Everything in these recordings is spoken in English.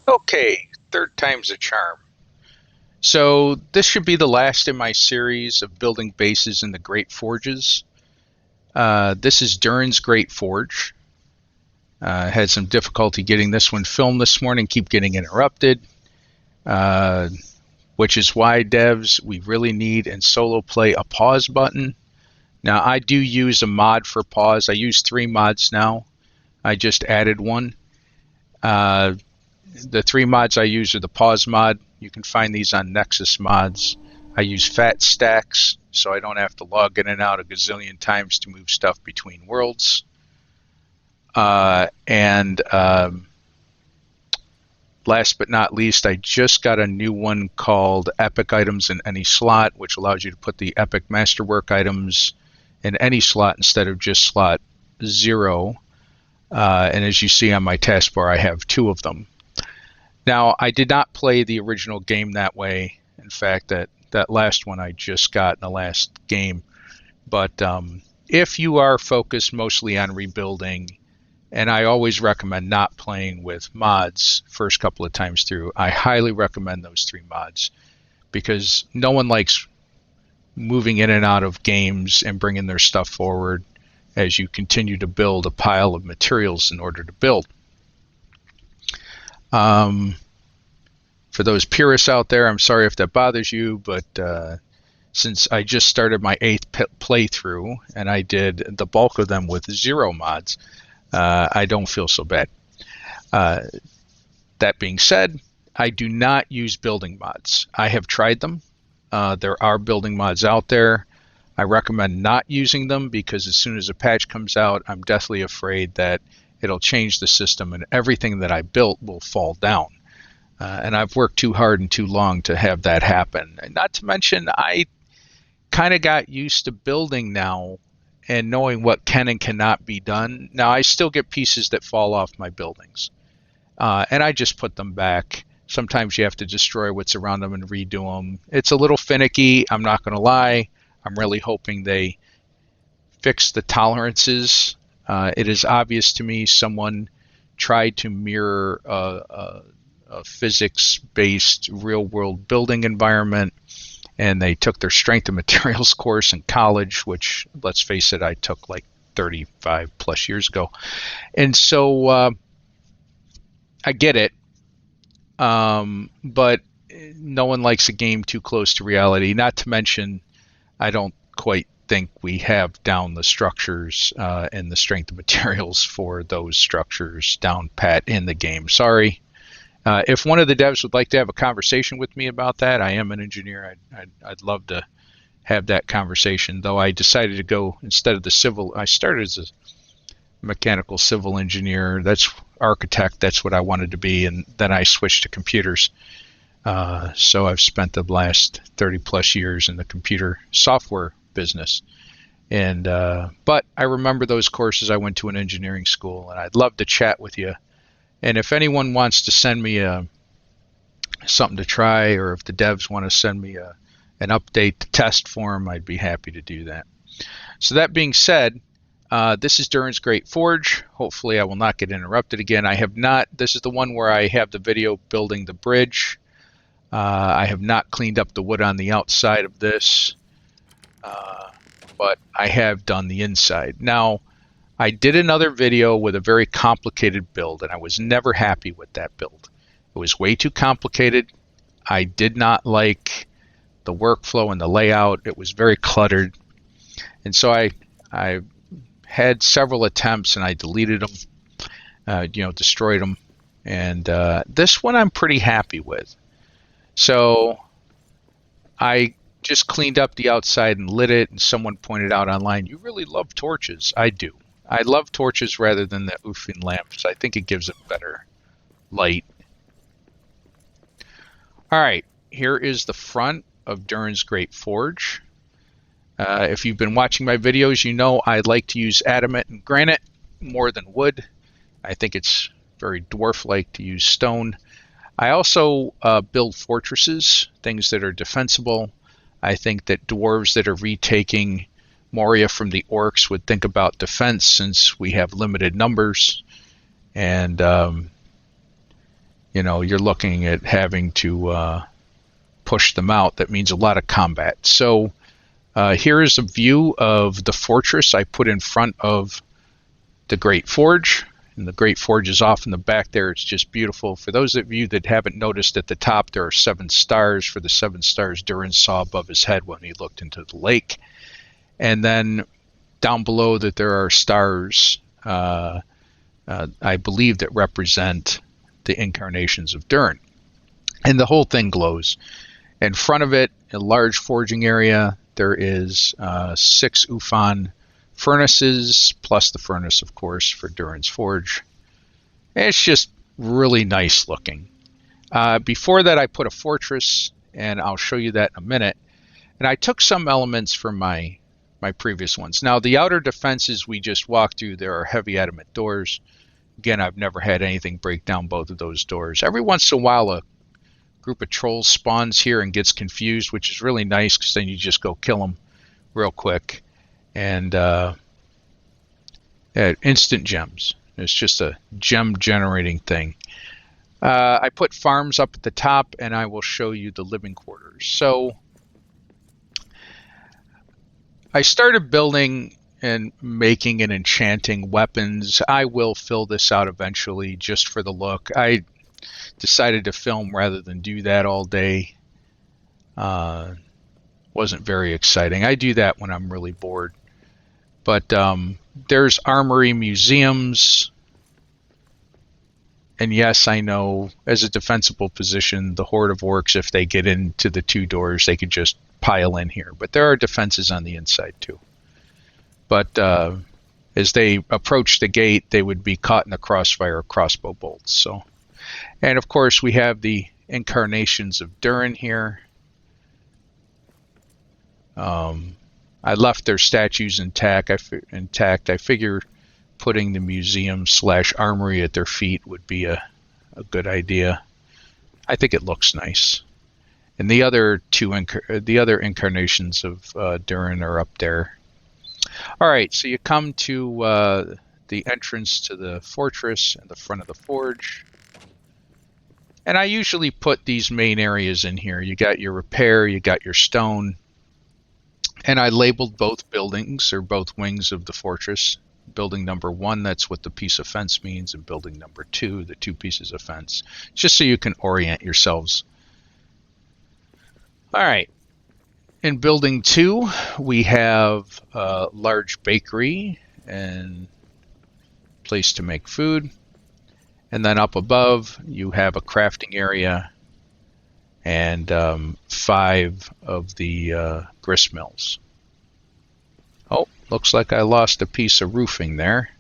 Okay, third time's a charm. So this should be the last in my series of building bases in the Great Forges. This is Durn's Great Forge. Had some difficulty getting this one filmed this morning, keep getting interrupted, uh, which is why, devs, we really need in solo play a pause button. Now, I do use a mod for pause. I use 3 mods now. I just added one. Uh, the 3 mods I use are the pause mod. You can find these on Nexus mods. I use fat stacks, so I don't have to log in and out a gazillion times to move stuff between worlds. And last but not least, I just got a new one called Epic Items in Any Slot, which allows you to put the Epic Masterwork items in any slot instead of just slot 0. And as you see on my taskbar, I have 2 of them. Now, I did not play the original game that way. In fact, that last one I just got in the last game. But if you are focused mostly on rebuilding, and I always recommend not playing with mods first couple of times through, I highly recommend those 3 mods because no one likes moving in and out of games and bringing their stuff forward as you continue to build a pile of materials in order to build. For those purists out there, I'm sorry if that bothers you, but since I just started my 8th playthrough and I did the bulk of them with 0 mods, I don't feel so bad. That being said, I do not use building mods. I have tried them. There are building mods out there. I recommend not using them because as soon as a patch comes out, I'm deathly afraid that it'll change the system and everything that I built will fall down. And I've worked too hard and too long to have that happen. And not to mention, I kind of got used to building now and knowing what can and cannot be done. Now, I still get pieces that fall off my buildings, and I just put them back. Sometimes you have to destroy what's around them and redo them. It's a little finicky, I'm not going to lie. I'm really hoping they fix the tolerances. It is obvious to me someone tried to mirror a physics-based real-world building environment, and they took their strength of materials course in college, which, let's face it, I took like 35 plus years ago. And so I get it, but no one likes a game too close to reality. Not to mention, I don't quite think we have down the structures and the strength of materials for those structures down pat in the game. Sorry. If one of the devs would like to have a conversation with me about that, I am an engineer. I'd love to have that conversation, though I decided to go instead of the civil. I started as a mechanical civil engineer. That's architect. That's what I wanted to be. And then I switched to computers. So I've spent the last 30 plus years in the computer software business. And but I remember those courses. I went to an engineering school, and I'd love to chat with you. And if anyone wants to send me something to try, or if the devs want to send me an update to test form, I'd be happy to do that. So that being said, this is Durn's Great Forge. Hopefully I will not get interrupted again. I have not. This is the one where I have the video building the bridge. I have not cleaned up the wood on the outside of this, but I have done the inside. Now, I did another video with a very complicated build, and I was never happy with that build. It was way too complicated. I did not like the workflow and the layout. It was very cluttered. And so I had several attempts, and I deleted them, destroyed them. And this one I'm pretty happy with. So I just cleaned up the outside and lit it, and someone pointed out online, you really love torches. I do. I love torches rather than the oofing lamps. I think it gives it better light. All right, here is the front of Durn's Great Forge. If you've been watching my videos, you know I like to use adamant and granite more than wood. I think it's very dwarf-like to use stone. I also build fortresses, things that are defensible. I think that dwarves that are retaking Moria from the orcs would think about defense since we have limited numbers. And, you're looking at having to push them out. That means a lot of combat. So here is a view of the fortress I put in front of the Great Forge. And the Great Forge is off in the back there. It's just beautiful. For those of you that haven't noticed, at the top there are 7 stars for the 7 stars Durin saw above his head when he looked into the lake. And then down below that there are stars, I believe, that represent the incarnations of Durn. And the whole thing glows. In front of it, a large forging area, there is 6 Ufan furnaces, plus the furnace, of course, for Durin's forge. It's just really nice looking. Before that, I put a fortress, and I'll show you that in a minute. And I took some elements from my previous ones. Now, the outer defenses we just walked through, there are heavy adamant doors. Again, I've never had anything break down both of those doors. Every once in a while, a group of trolls spawns here and gets confused, which is really nice because then you just go kill them real quick. And instant gems. It's just a gem generating thing. I put farms up at the top, and I will show you the living quarters. So I started building and making and enchanting weapons. I will fill this out eventually just for the look. I decided to film rather than do that all day. Wasn't very exciting. I do that when I'm really bored. But there's Armory museums. And yes, I know, as a defensible position, the Horde of Orcs, if they get into the 2 doors, they could just pile in here. But there are defenses on the inside too. But as they approach the gate, they would be caught in the crossfire of crossbow bolts. So, and of course, we have the incarnations of Durin here. I left their statues intact. I figure putting the museum / armory at their feet would be a good idea. I think it looks nice. And the other incarnations of Durin are up there. All right, so you come to the entrance to the fortress and the front of the forge. And I usually put these main areas in here. You got your repair, you got your stone. And I labeled both buildings, or both wings of the fortress. Building number 1, that's what the piece of fence means, and building number 2, the 2 pieces of fence, just so you can orient yourselves. All right. In building 2, we have a large bakery and place to make food. And then up above, you have a crafting area and 5 of the grist mills. Oh, looks like I lost a piece of roofing there.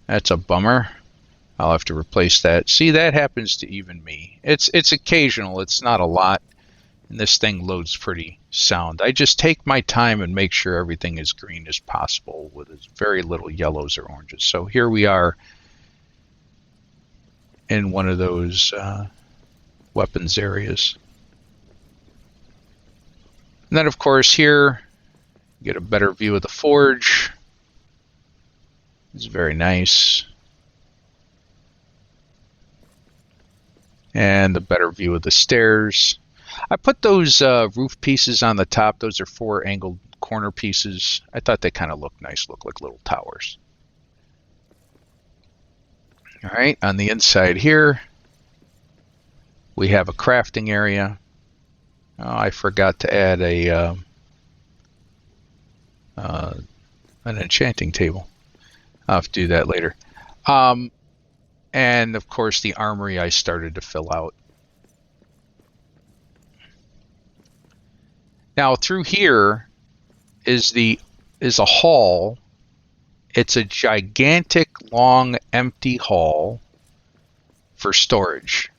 That's a bummer. I'll have to replace that. See, that happens to even me. It's occasional. It's not a lot. And this thing loads pretty sound. I just take my time and make sure everything is green as possible with as very little yellows or oranges. So here we are in one of those weapons areas. And then, of course, here you get a better view of the forge. It's very nice. And the better view of the stairs. I put those roof pieces on the top. Those are 4 angled corner pieces. I thought they kind of look nice, look like little towers. All right, on the inside here, we have a crafting area. Oh, I forgot to add an enchanting table. I'll have to do that later. And of course, the armory I started to fill out. Now through here is a hall. It's a gigantic, long, empty hall for storage.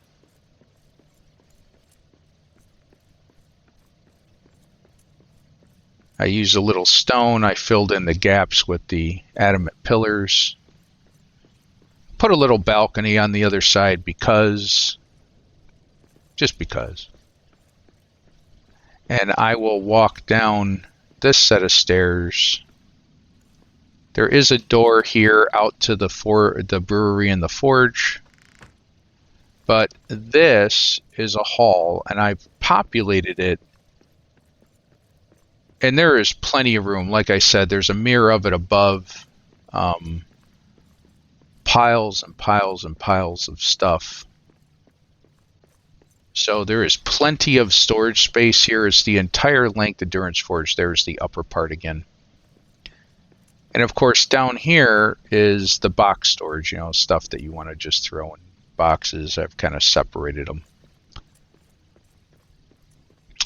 I used a little stone. I filled in the gaps with the adamant pillars. Put a little balcony on the other side just because. And I will walk down this set of stairs. There is a door here out to the brewery and the forge. But this is a hall, and I've populated it, and there is plenty of room. Like I said, there's a mirror of it above, um, piles and piles and piles of stuff. So there is plenty of storage space here. It's the entire length of Durin's Forge. There's the upper part again. And of course, down here is the box storage, you know, stuff that you want to just throw in boxes. I've kind of separated them.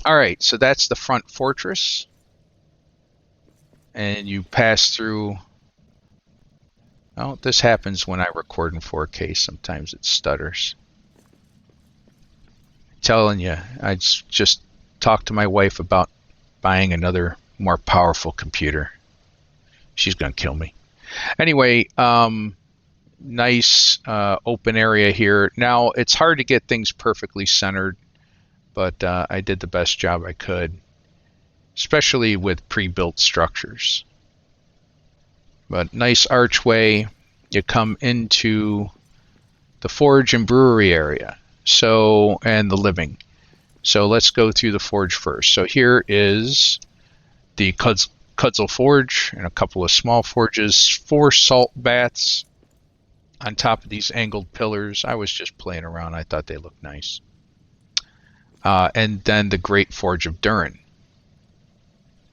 All right, so that's the front fortress. And you pass through. Oh, this happens when I record in 4K. Sometimes it stutters. Telling you, I just talked to my wife about buying another more powerful computer. She's gonna kill me. Anyway, nice open area here. Now it's hard to get things perfectly centered, but I did the best job I could, especially with pre-built structures. But nice archway. You come into the forge and brewery area. So, and the living. So let's go through the forge first. So here is the Cudzel Forge and a couple of small forges, 4 salt baths on top of these angled pillars. I was just playing around. I thought they looked nice. And then the Great Forge of Durn.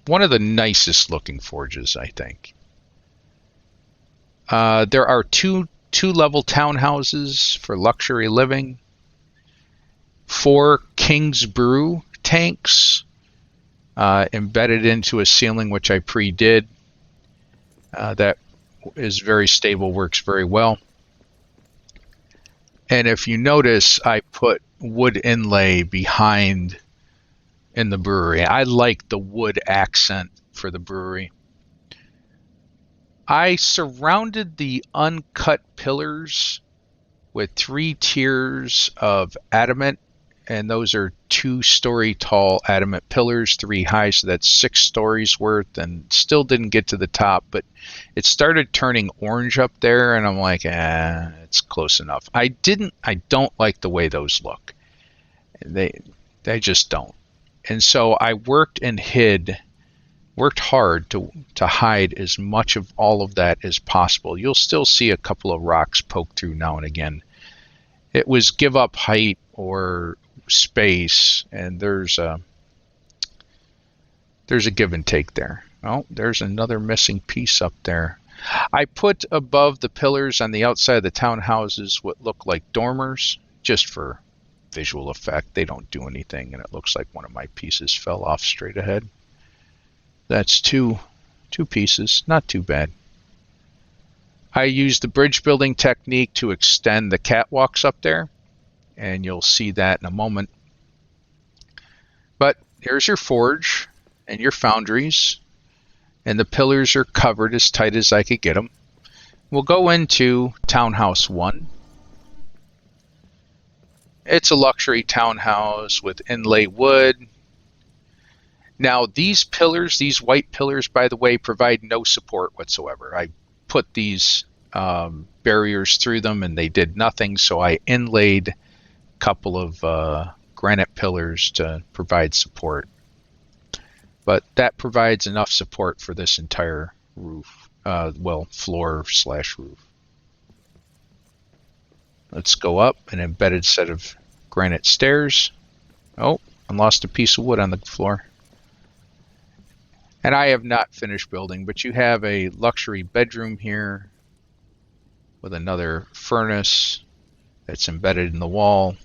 One of the nicest looking forges, I think. There are two-level townhouses for luxury living. 4 King's Brew tanks embedded into a ceiling, which I pre-did. That is very stable, works very well. And if you notice, I put wood inlay behind in the brewery. I like the wood accent for the brewery. I surrounded the uncut pillars with 3 tiers of adamant, and those are 2-story tall adamant pillars, 3 high, so that's 6 stories worth, and still didn't get to the top, but it started turning orange up there, and I'm like, it's close enough. I don't like the way those look. They just don't. And so I worked hard to hide as much of all of that as possible. You'll still see a couple of rocks poke through now and again. It was give up height or space, and there's a give and take there. Oh, there's another missing piece up there. I put above the pillars on the outside of the townhouses what look like dormers, just for visual effect. They don't do anything, and it looks like one of my pieces fell off straight ahead. That's two pieces, not too bad. I used the bridge building technique to extend the catwalks up there, and you'll see that in a moment. But here's your forge and your foundries, and the pillars are covered as tight as I could get them. We'll go into Townhouse 1. It's a luxury townhouse with inlay wood. Now these pillars, these white pillars, by the way, provide no support whatsoever. I put these barriers through them and they did nothing, so I inlaid a couple of granite pillars to provide support. But that provides enough support for this entire roof, floor/roof. Let's go up an embedded set of granite stairs. Oh, I lost a piece of wood on the floor. And I have not finished building, but you have a luxury bedroom here with another furnace that's embedded in the wall.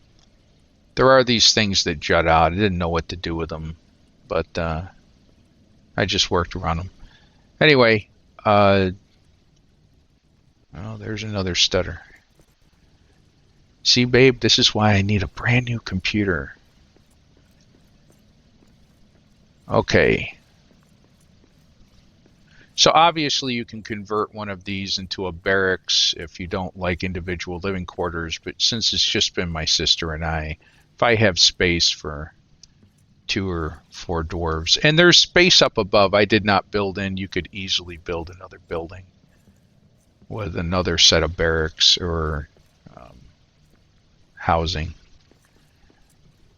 There are these things that jut out. I didn't know what to do with them, but I just worked around them. Anyway, oh, there's another stutter. See, babe, this is why I need a brand new computer. Okay. So obviously you can convert one of these into a barracks if you don't like individual living quarters, but since it's just been my sister and I, if I have space for 2 or 4 dwarves, and there's space up above I did not build in, you could easily build another building with another set of barracks or housing.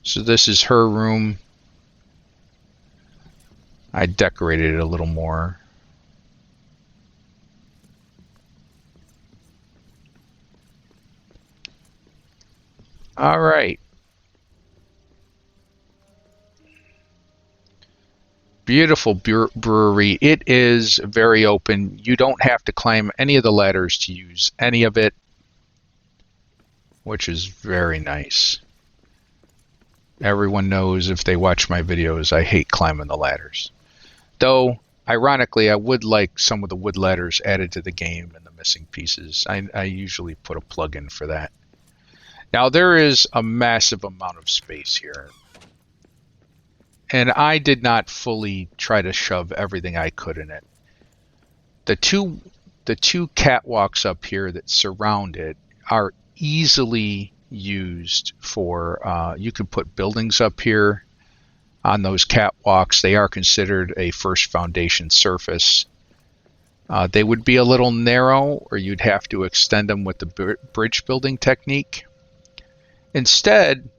So this is her room. I decorated it a little more. All right. Beautiful brewery. It is very open. You don't have to climb any of the ladders to use any of it, which is very nice. Everyone knows if they watch my videos, I hate climbing the ladders. Though, ironically, I would like some of the wood ladders added to the game and the missing pieces. I usually put a plug in for that. Now, there is a massive amount of space here. And I did not fully try to shove everything I could in it. The two catwalks up here that surround it are easily used for, you can put buildings up here on those catwalks. They are considered a first foundation surface. They would be a little narrow, or you'd have to extend them with the bridge building technique. Instead,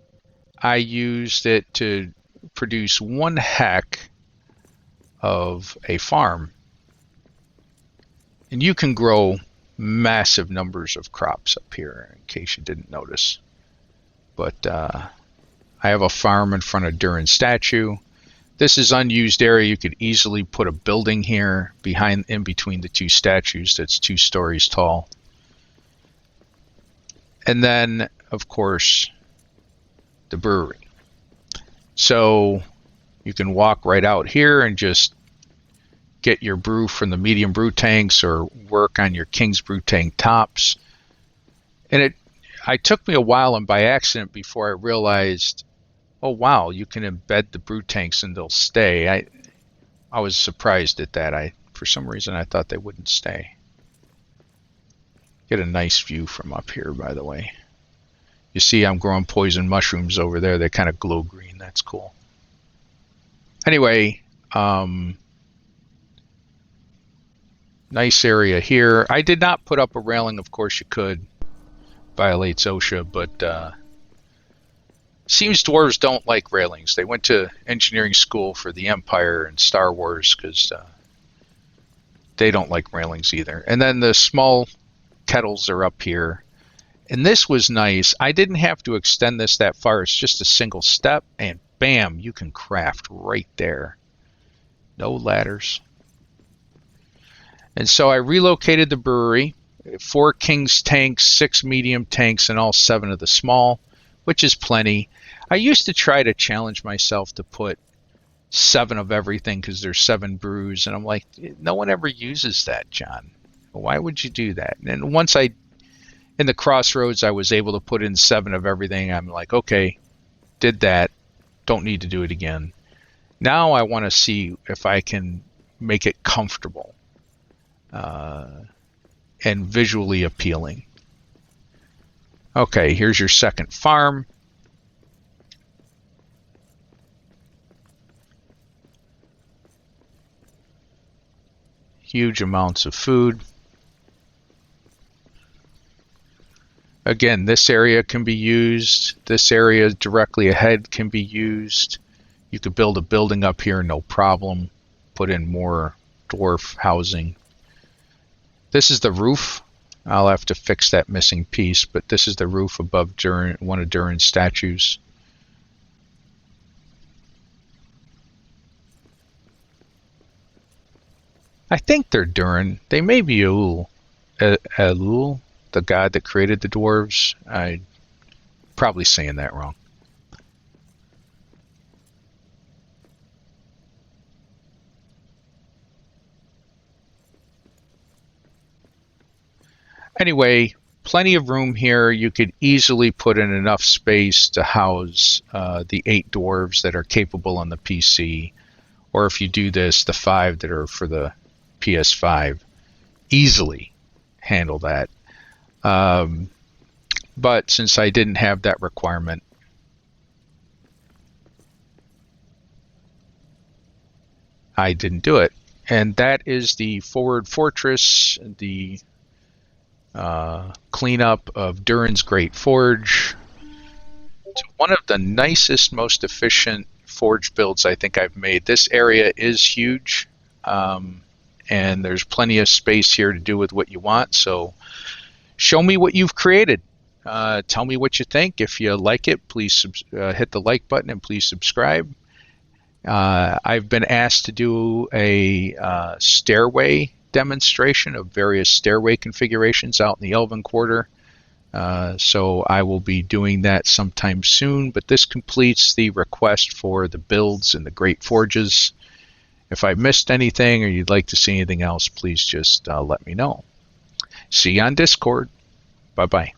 I used it to produce one heck of a farm. And you can grow massive numbers of crops up here, in case you didn't notice. But I have a farm in front of Durin's statue. This is unused area. You could easily put a building here in between the two statues that's 2 stories tall. And then, of course, the brewery. So you can walk right out here and just get your brew from the medium brew tanks or work on your King's brew tank tops. And it took me a while and by accident before I realized, oh wow, you can embed the brew tanks and they'll stay. I was surprised at that. For some reason I thought they wouldn't stay. Get a nice view from up here, by the way. You see I'm growing poison mushrooms over there. They kind of glow green. That's cool. Anyway, nice area here. I did not put up a railing. Of course you could. Violates OSHA, but seems dwarves don't like railings. They went to engineering school for the Empire and Star Wars because they don't like railings either. And then the small kettles are up here. And this was nice. I didn't have to extend this that far. It's just a single step, and bam, you can craft right there. No ladders. And so I relocated the brewery. 4 King's tanks, 6 medium tanks, and all 7 of the small, which is plenty. I used to try to challenge myself to put 7 of everything because there's 7 brews, and I'm like, no one ever uses that, John. Why would you do that? And once in the Crossroads, I was able to put in 7 of everything. I'm like, okay, did that. Don't need to do it again. Now I want to see if I can make it comfortable and visually appealing. Okay, here's your second farm. Huge amounts of food. Again, this area can be used. This area directly ahead can be used. You could build a building up here, no problem. Put in more dwarf housing. This is the roof. I'll have to fix that missing piece, but this is the roof above Durn, one of Durin's statues. I think they're Durn. They may be Elul. Elul, the god that created the dwarves. I'm probably saying that wrong. Anyway, plenty of room here. You could easily put in enough space to house the 8 dwarves that are capable on the PC, or if you do this, the 5 that are for the PS5. Easily handle that. But since I didn't have that requirement, I didn't do it. And that is the forward fortress, the cleanup of Durin's Great Forge. to one of the nicest, most efficient forge builds I think I've made. This area is huge, and there's plenty of space here to do with what you want. So show me what you've created. Tell me what you think. If you like it, please hit the like button and please subscribe. I've been asked to do a stairway demonstration of various stairway configurations out in the Elven Quarter. So I will be doing that sometime soon, but this completes the request for the builds and the great forges. If I missed anything or you'd like to see anything else, please just let me know. See you on Discord. Bye-bye.